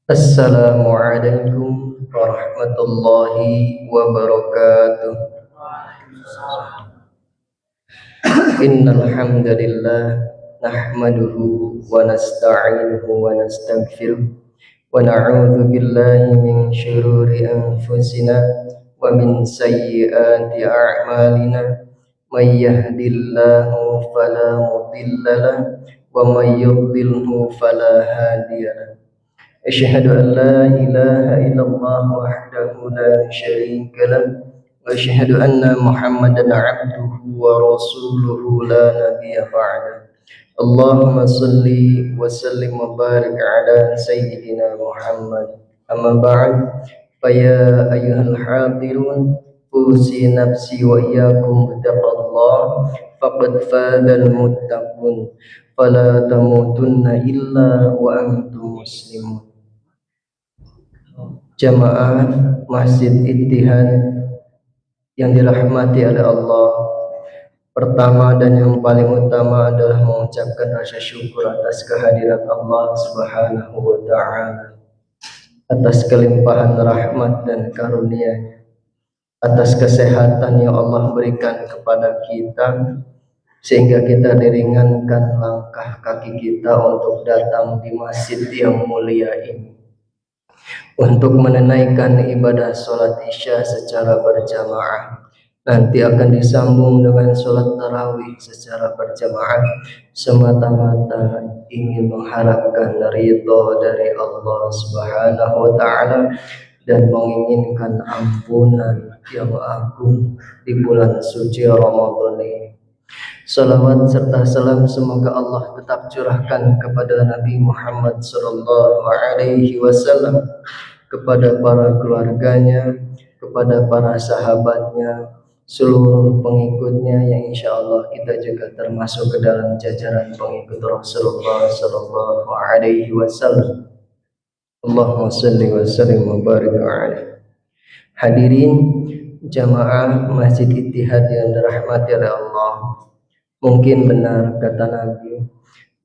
Assalamualaikum warahmatullahi wabarakatuh. Innal hamdalillah nahmaduhu wa nasta'inuhu wa nastaghfiruh wa na'udzu billahi min shururi anfusina wa min sayyiati a'malina. May yahdihillahu fala mudilla lahu wa may yudlilhu fala hadiya lahu. أشهد أن لا إله إلا الله وحده لا شريك له وأشهد أن محمدا عبده ورسوله لا نبي بعده. اللهم صل وسلم وبارك على سيدنا محمد. أما بعد فيا أيها الحاضرون أوصي نفسي وإياكم بتقوى الله فقد فاز المتقون فلا تموتن إلا وأنتم مسلمون. Jamaah Masjid Ittihad yang dirahmati oleh Allah, pertama dan yang paling utama adalah mengucapkan rasa syukur atas kehadirat Allah Subhanahu wa Ta'ala, atas kelimpahan rahmat dan karunia-Nya, atas kesehatan yang Allah berikan kepada kita sehingga kita diringankan langkah kaki kita untuk datang di masjid yang mulia ini untuk menunaikan ibadah sholat isya secara berjamaah. Nanti akan disambung dengan sholat tarawih secara berjamaah, semata-mata ingin mengharapkan ridho dari Allah Subhanahu wa Ta'ala dan menginginkan ampunan yang agung di bulan suci Ramadan ini. Salawat serta salam semoga Allah tetap curahkan kepada Nabi Muhammad sallallahu alaihi wasallam, kepada para keluarganya, kepada para sahabatnya, seluruh pengikutnya yang insya Allah kita juga termasuk ke dalam jajaran pengikut Rasulullah sallallahu alaihi wasallam. Allahumma salli wa sallim wa barik alaihi. Hadirin jamaah Masjid Ittihad yang dirahmati oleh Allah, mungkin benar kata Nabi,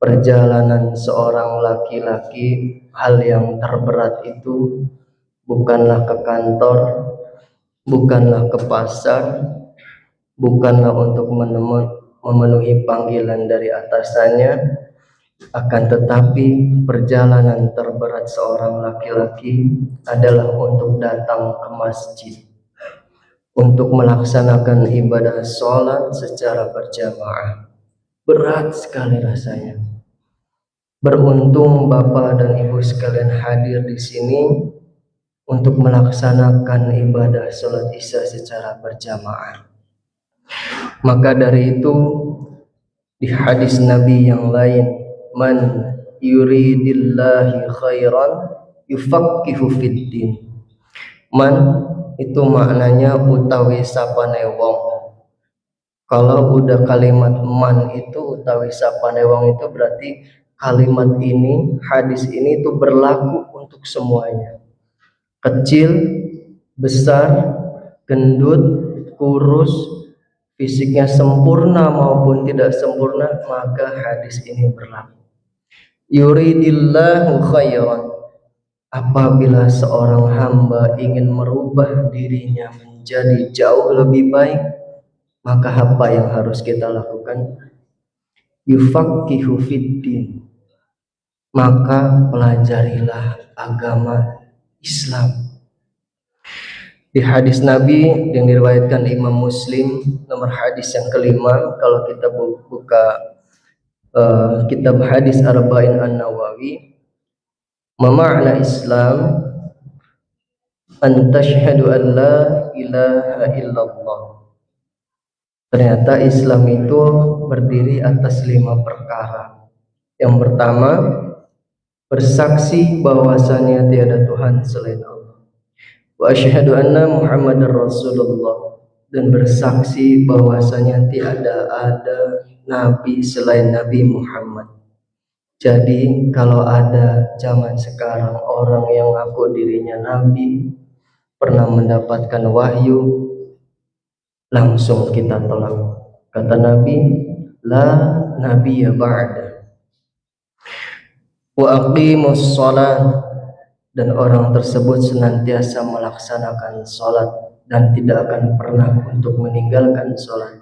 perjalanan seorang laki-laki, hal yang terberat itu bukanlah ke kantor, bukanlah ke pasar, bukanlah untuk memenuhi panggilan dari atasannya, akan tetapi perjalanan terberat seorang laki-laki adalah untuk datang ke masjid, untuk melaksanakan ibadah sholat secara berjamaah. Berat sekali rasanya. Beruntung Bapak dan Ibu sekalian hadir di sini untuk melaksanakan ibadah sholat isya secara berjamaah. Maka dari itu di hadis Nabi yang lain, man yuridillahi khairan yufaqihu fiddin. Man itu maknanya utawi sapane wong. Kalau udah kalimat man itu utawi sapane wong itu berarti kalimat ini, hadis ini itu berlaku untuk semuanya. Kecil, besar, gendut, kurus, fisiknya sempurna maupun tidak sempurna, maka hadis ini berlaku. Yuridillahu khairan. Apabila seorang hamba ingin merubah dirinya menjadi jauh lebih baik, maka apa yang harus kita lakukan? Yufaqihu fiddin. Maka pelajarilah agama Islam. Di hadis Nabi yang diriwayatkan Imam Muslim, nomor hadis yang kelima, kalau kita buka kitab hadis Arba'in An-Nawawi, makna Islam an tashhadu an la ilaha illallah. Ternyata Islam itu berdiri atas 5 perkara. Yang pertama, bersaksi bahwasanya tiada Tuhan selain Allah. Wa asyhadu anna Muhammadar Rasulullah, dan bersaksi bahwasanya tiada ada nabi selain Nabi Muhammad. Jadi kalau ada zaman sekarang orang yang ngaku dirinya nabi, pernah mendapatkan wahyu, langsung kita tolak. Kata Nabi, la nabiyya ba'da. Wa aqimus shalah, dan orang tersebut senantiasa melaksanakan sholat dan tidak akan pernah untuk meninggalkan sholat.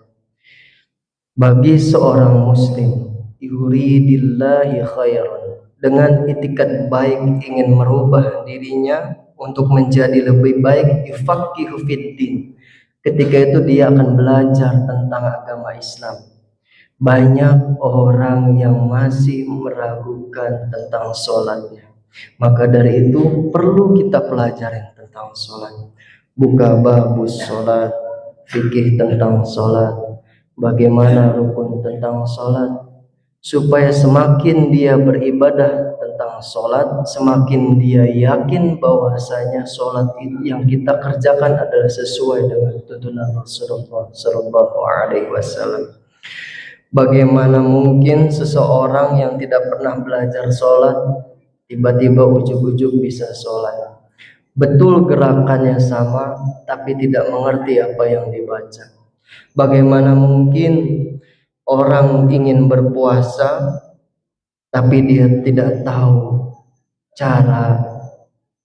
Bagi seorang muslim, yuridillahi khairan, dengan itikat baik ingin merubah dirinya untuk menjadi lebih baik, yufaqihu fiddin, ketika itu dia akan belajar tentang agama Islam. Banyak orang yang masih meragukan tentang sholatnya, maka dari itu perlu kita pelajari tentang sholat. Buka babus sholat, fikih tentang sholat, bagaimana rukun tentang sholat, supaya semakin dia beribadah tentang sholat, semakin dia yakin bahwasanya sholat yang kita kerjakan adalah sesuai dengan tuntunan Rasulullah Sallallahu Alaihi Wasallam. Bagaimana mungkin seseorang yang tidak pernah belajar sholat tiba-tiba ujuk-ujuk bisa sholat? Betul gerakannya sama, tapi tidak mengerti apa yang dibaca. Bagaimana mungkin orang ingin berpuasa, tapi dia tidak tahu cara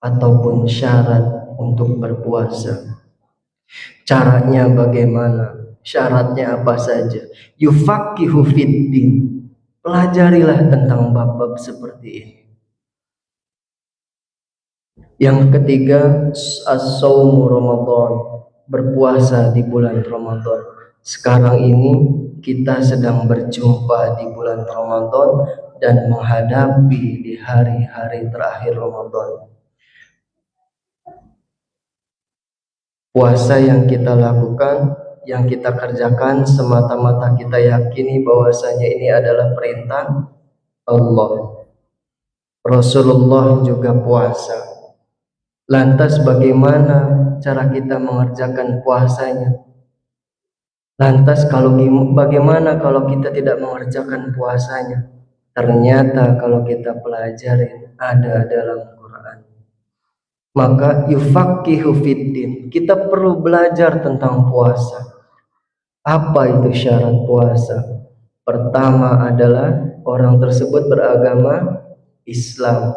ataupun syarat untuk berpuasa? Caranya bagaimana? Syaratnya apa saja? Yufaqihu fiddin. Pelajarilah tentang bab-bab seperti ini. Yang ketiga, as-saumu Ramadan, berpuasa di bulan Ramadan. Sekarang ini kita sedang berjumpa di bulan Ramadan dan menghadapi di hari-hari terakhir Ramadan. Puasa yang kita lakukan, yang kita kerjakan semata-mata kita yakini bahwasanya ini adalah perintah Allah. Rasulullah juga puasa. Lantas bagaimana cara kita mengerjakan puasanya? Lantas bagaimana kalau kita tidak mengerjakan puasanya? Ternyata kalau kita pelajari ada dalam Quran. Maka yufaqihu fiddin, kita perlu belajar tentang puasa. Apa itu syarat puasa? Pertama adalah orang tersebut beragama Islam.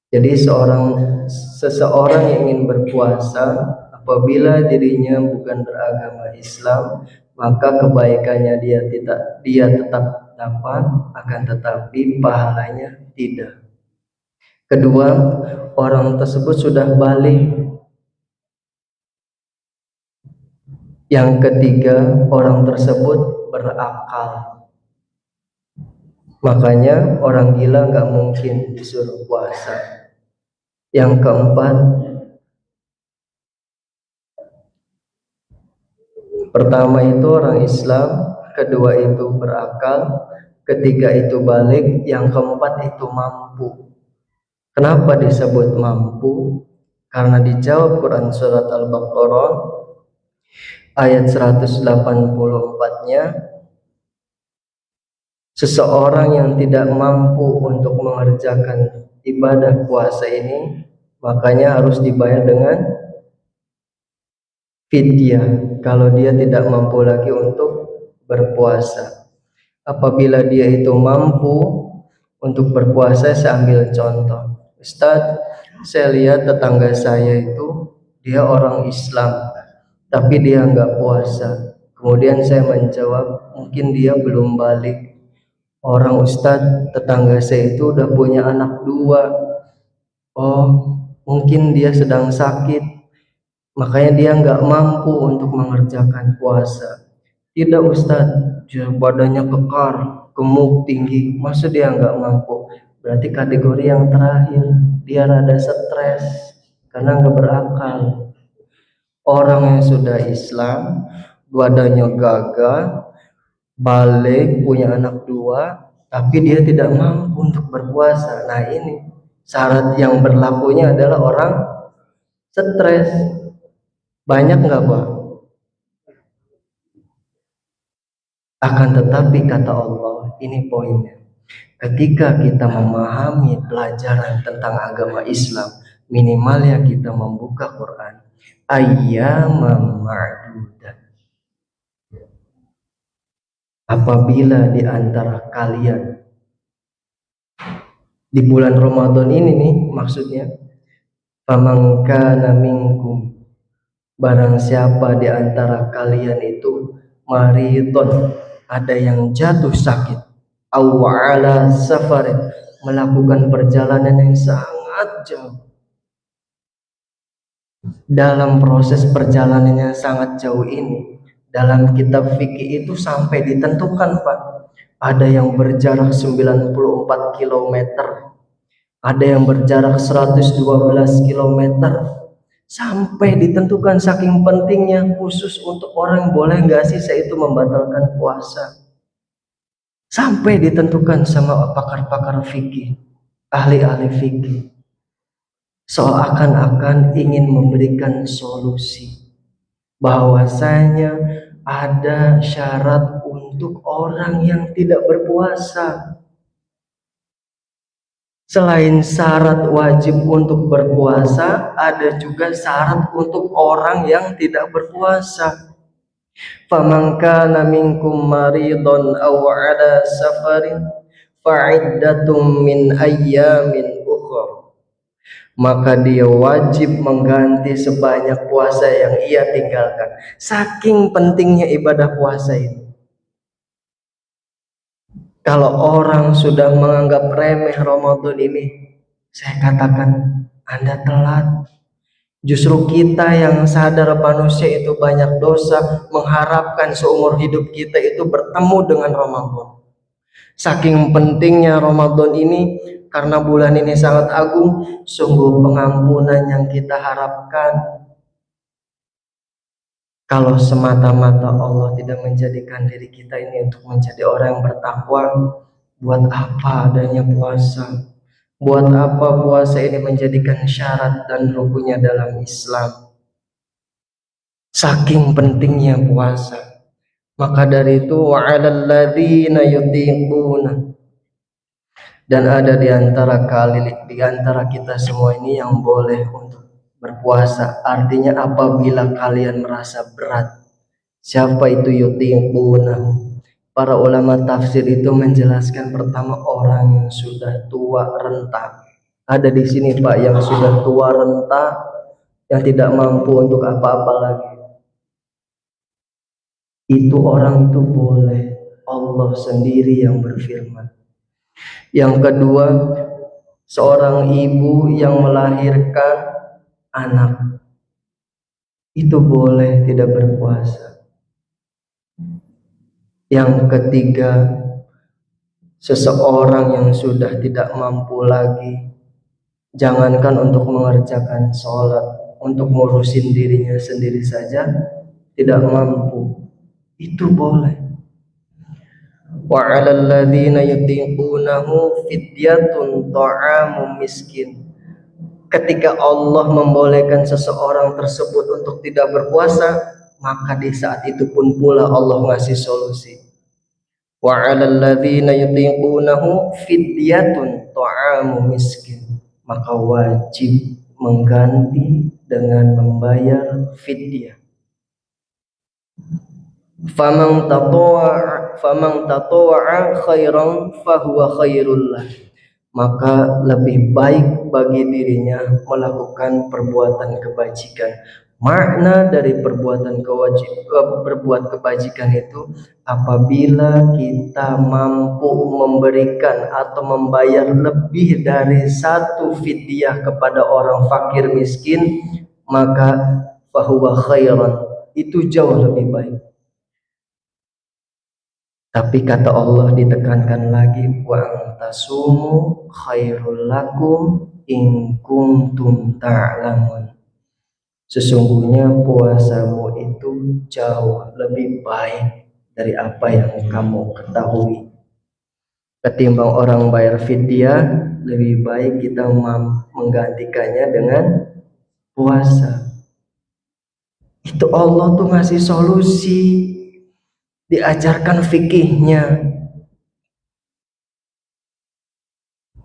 Jadi seseorang yang ingin berpuasa, apabila dirinya bukan beragama Islam, maka kebaikannya dia tetap dapat, akan tetapi pahalanya tidak. Kedua, orang tersebut sudah balik. Yang ketiga, orang tersebut berakal. Makanya orang gila nggak mungkin disuruh puasa. Yang keempat, pertama itu orang Islam, kedua itu berakal, ketiga itu balik, yang keempat itu mampu. Kenapa disebut mampu? Karena dijawab Quran surat Al-Baqarah ayat 184-nya, seseorang yang tidak mampu untuk mengerjakan ibadah puasa ini, makanya harus dibayar dengan fidyah kalau dia tidak mampu lagi untuk berpuasa. Apabila dia itu mampu untuk berpuasa, saya ambil contoh. Ustadz, saya lihat tetangga saya itu dia orang Islam, tapi dia nggak puasa. Kemudian saya menjawab, mungkin dia belum balik. Orang Ustadz, tetangga saya itu udah punya anak 2. Oh, mungkin dia sedang sakit, makanya dia nggak mampu untuk mengerjakan puasa. Tidak Ustadz, dia badannya kekar, gemuk, tinggi, masa dia nggak mampu? Berarti kategori yang terakhir, dia rada stres karena nggak berakal. Orang yang sudah Islam, badannya gagah, balik, punya anak 2, tapi dia tidak mampu untuk berpuasa. Nah ini syarat yang berlakunya adalah orang stres. Banyak nggak Pak? Akan tetapi kata Allah, ini poinnya. Ketika kita memahami pelajaran tentang agama Islam, minimalnya kita membuka Quran. Ayyaman ma'dudat. Apabila di antara kalian di bulan Ramadan ini nih, maksudnya Faman kana minkum, barang siapa di antara kalian itu maridun, ada yang jatuh sakit, aw ala safarin, melakukan perjalanan yang sangat jauh. Dalam proses perjalanan yang sangat jauh ini, dalam kitab fikih itu sampai ditentukan, Pak. Ada yang berjarak 94 km, ada yang berjarak 112 km, sampai ditentukan saking pentingnya, khusus untuk orang boleh nggak sih saya itu membatalkan puasa. Sampai ditentukan sama pakar-pakar fikih, ahli-ahli fikih, seakan-akan ingin memberikan solusi bahwasanya ada syarat untuk orang yang tidak berpuasa. Selain syarat wajib untuk berpuasa, ada juga syarat untuk orang yang tidak berpuasa. Faman kana minkum maridun aw ala safarin fa'iddatum min ayyamin ukhra, maka dia wajib mengganti sebanyak puasa yang ia tinggalkan. Saking pentingnya ibadah puasa ini. Kalau orang sudah menganggap remeh Ramadan ini, saya katakan Anda telat. Justru kita yang sadar manusia itu banyak dosa, mengharapkan seumur hidup kita itu bertemu dengan Ramadan. Saking pentingnya Ramadan ini, karena bulan ini sangat agung, sungguh pengampunan yang kita harapkan. Kalau semata-mata Allah tidak menjadikan diri kita ini untuk menjadi orang yang bertakwa, buat apa adanya puasa? Buat apa puasa ini menjadikan syarat dan rukunnya dalam Islam? Saking pentingnya puasa. Maka dari itu, wa'alal ladzina yutiquna, dan ada di antara kita semua ini yang boleh untuk berpuasa. Artinya apabila kalian merasa berat. Siapa itu yutiquna? Para ulama tafsir itu menjelaskan pertama orang yang sudah tua renta. Ada di sini Pak yang sudah tua renta, yang tidak mampu untuk apa-apa lagi. Itu orang itu boleh. Allah sendiri yang berfirman. Yang kedua, seorang ibu yang melahirkan anak, itu boleh tidak berpuasa. Yang ketiga, seseorang yang sudah tidak mampu lagi, jangankan untuk mengerjakan sholat, untuk ngurusin dirinya sendiri saja tidak mampu, itu boleh. Wa 'alal ladzina yutiqunahu fidyatun ta'amu miskin. Ketika Allah membolehkan seseorang tersebut untuk tidak berpuasa, maka di saat itu pun pula Allah ngasih solusi. Wa 'alal ladzina yutiqunahu fidyatun ta'amu miskin. Maka wajib mengganti dengan membayar fidyah. Faman tatawwa'a khairan fahuwa khairul lah. Maka lebih baik bagi dirinya melakukan perbuatan kebajikan. Makna dari berbuat kebajikan itu apabila kita mampu memberikan atau membayar lebih dari satu fidyah kepada orang fakir miskin, maka fahuwa khairan, itu jauh lebih baik. Tapi kata Allah ditekankan lagi, wa antasumu khairul lakum in kuntum ta'lamun. Sesungguhnya puasamu itu jauh lebih baik dari apa yang kamu ketahui. Ketimbang orang bayar fidyah, lebih baik kita menggantikannya dengan puasa. Itu Allah tuh ngasih solusi, diajarkan fikihnya.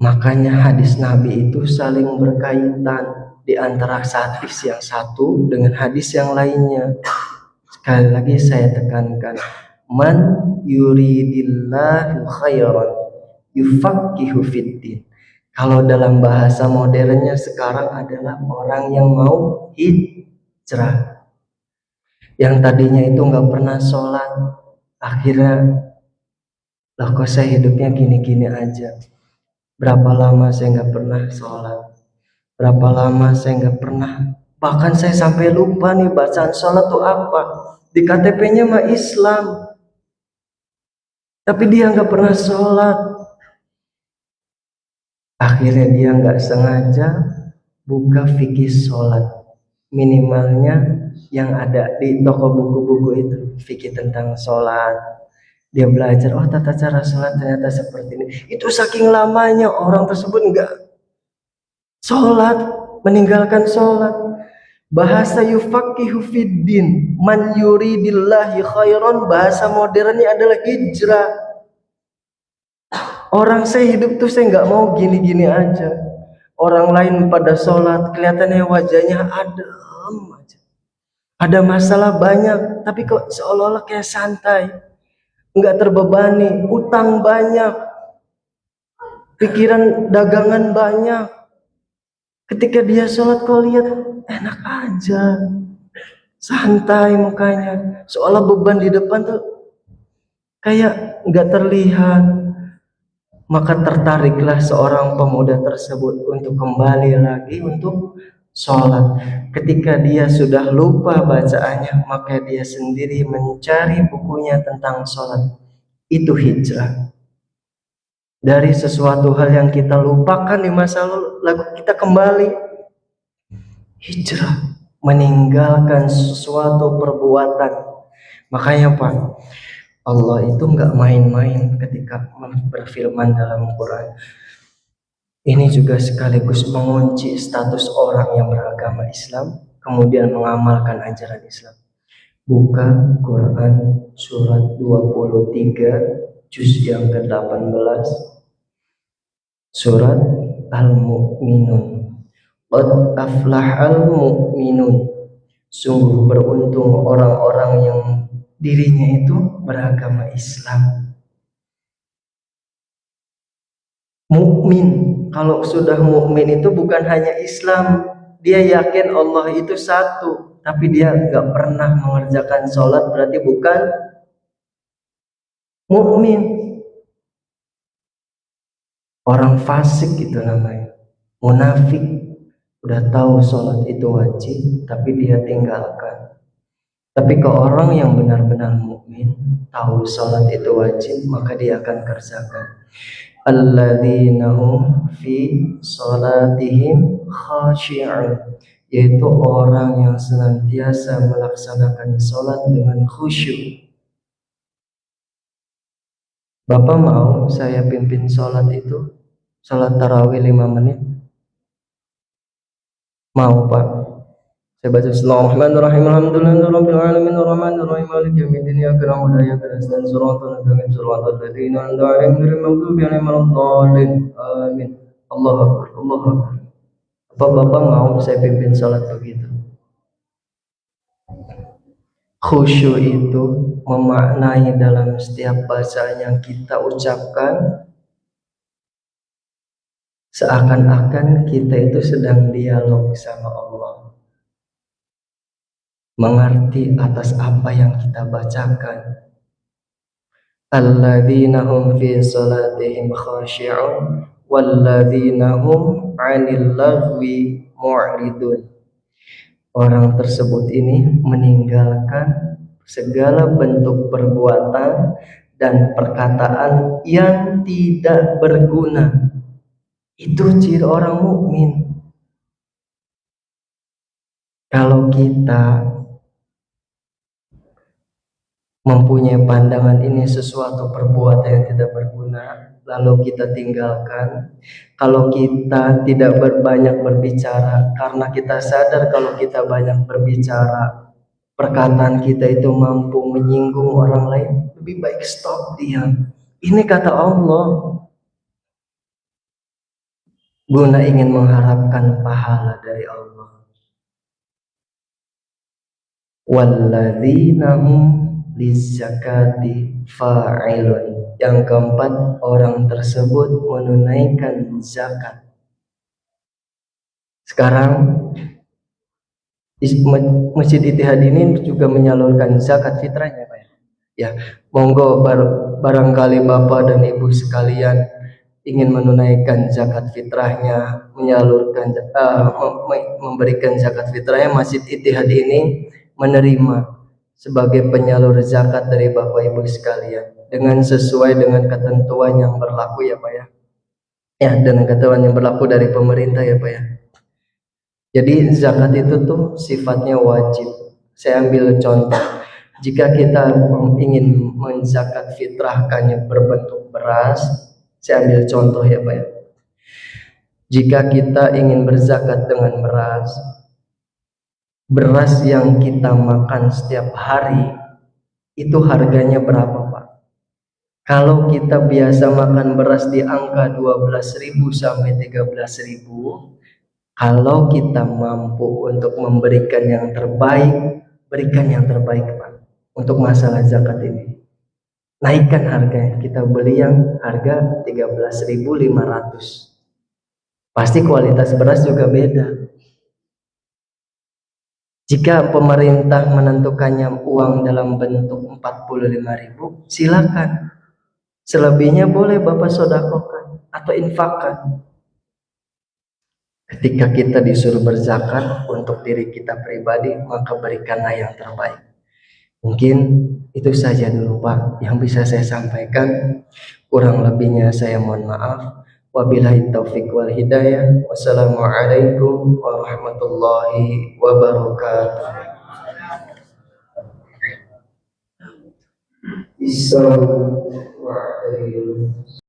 Makanya hadis Nabi itu saling berkaitan di antara hadis yang satu dengan hadis yang lainnya. Sekali lagi saya tekankan, man yuridillahu khairan yufaqihu fiddin. Kalau dalam bahasa modernnya sekarang adalah orang yang mau hijrah. Yang tadinya itu nggak pernah sholat, akhirnya lah kok saya hidupnya gini-gini aja. Berapa lama saya nggak pernah sholat, berapa lama saya nggak pernah, bahkan saya sampai lupa nih bacaan sholat tuh apa. Di KTP-nya mah Islam, tapi dia nggak pernah sholat. Akhirnya dia nggak sengaja buka fikih sholat, minimalnya yang ada di toko buku-buku itu, fikih tentang sholat. Dia belajar, oh tata cara sholat ternyata seperti ini. Itu saking lamanya orang tersebut nggak sholat, meninggalkan sholat. Bahasa yufaqihu fiddin, man yuridillahi khairan, bahasa modernnya adalah hijrah. Orang saya hidup tuh saya nggak mau gini-gini aja. Orang lain pada sholat, kelihatannya wajahnya adem aja. Ada masalah banyak, tapi kok seolah-olah kayak santai. Nggak terbebani, utang banyak, pikiran dagangan banyak. Ketika dia sholat kau lihat enak aja, santai mukanya, seolah beban di depan tuh kayak nggak terlihat. Maka tertariklah seorang pemuda tersebut untuk kembali lagi untuk sholat. Ketika dia sudah lupa bacaannya, maka dia sendiri mencari bukunya tentang sholat. Itu hijrah. Dari sesuatu hal yang kita lupakan di masa lalu, kita kembali hijrah, meninggalkan sesuatu perbuatan. Makanya Pak, Allah itu nggak main-main ketika berfirman dalam Quran. Ini juga sekaligus mengunci status orang yang beragama Islam, kemudian mengamalkan ajaran Islam. Buka Quran surat 23, juz yang ke-18, surat Al-Mu'minun. Qad aflahal mu'minun. Sungguh beruntung orang-orang yang dirinya itu beragama Islam. Mukmin, kalau sudah mukmin itu bukan hanya Islam, dia yakin Allah itu satu, tapi dia nggak pernah mengerjakan sholat, berarti bukan mukmin. Orang fasik itu namanya, munafik. Udah tahu sholat itu wajib, tapi dia tinggalkan. Tapi ke orang yang benar-benar mukmin, tahu sholat itu wajib, maka dia akan kerjakan. Alladzina hum fi sholatihim khashi'un, yaitu orang yang senantiasa melaksanakan sholat dengan khusyuk. Bapak mau saya pimpin sholat itu, sholat tarawih 5 menit? Mau Pak? Saya baca Bismillahirrahmanirrahim. Alhamdulillahirabbil alamin arrahmanirrahim maliki yaumiddin iyyaka na'budu wa iyyaka nasta'in shiratal ladzina an'amta 'alaihim ghairil maghdubi 'alaihim waladdallin. Amin. Allahu akbar. Allahu akbar. Apa Bapak mau saya pimpin salat begitu? Khusyuk itu memaknai dalam setiap bacaan yang kita ucapkan seakan-akan kita itu sedang dialog sama Allah, mengerti atas apa yang kita bacakan. Alladzina hum fi salatihim khashi'un walladzina hum 'anil lagwi mu'ridun. Orang tersebut ini meninggalkan segala bentuk perbuatan dan perkataan yang tidak berguna. Itu ciri orang mukmin. Kalau kita mempunyai pandangan ini sesuatu perbuatan yang tidak berguna, lalu kita tinggalkan. Kalau kita tidak banyak berbicara, karena kita sadar kalau kita banyak berbicara, perkataan kita itu mampu menyinggung orang lain, lebih baik stop diam. Ini kata Allah, guna ingin mengharapkan pahala dari Allah. Walladzina hum lizakati fa'ilun. Yang keempat, orang tersebut menunaikan zakat. Sekarang Masjid Ittihad ini juga menyalurkan zakat fitrahnya, Pak. Ya, monggo barangkali Bapak dan Ibu sekalian ingin menunaikan zakat fitrahnya, menyalurkan memberikan zakat fitrahnya, Masjid Ittihad ini menerima sebagai penyalur zakat dari Bapak Ibu sekalian dengan sesuai dengan ketentuan yang berlaku ya Pak ya. Ya, dengan ketentuan yang berlaku dari pemerintah ya Pak ya. Jadi zakat itu tuh sifatnya wajib. Saya ambil contoh. Jika kita ingin menzakat fitrahkannya berbentuk beras, saya ambil contoh ya Pak ya. Jika kita ingin berzakat dengan beras yang kita makan setiap hari, itu harganya berapa Pak? Kalau kita biasa makan beras di angka 12.000 sampai 13.000, kalau kita mampu untuk memberikan yang terbaik, berikan yang terbaik Pak. Untuk masalah zakat ini, naikkan harganya. Kita beli yang harga 13.500. Pasti kualitas beras juga beda. Jika pemerintah menentukannya uang dalam bentuk 45.000, silakan. Selebihnya boleh Bapak sodakokan atau infakkan. Ketika kita disuruh berzakat untuk diri kita pribadi, maka berikanlah yang terbaik. Mungkin itu saja dulu Pak yang bisa saya sampaikan. Kurang lebihnya saya mohon maaf. Wabillahi taufiq wal hidayah. Wassalamualaikum warahmatullahi wabarakatuh. Assalamualaikum.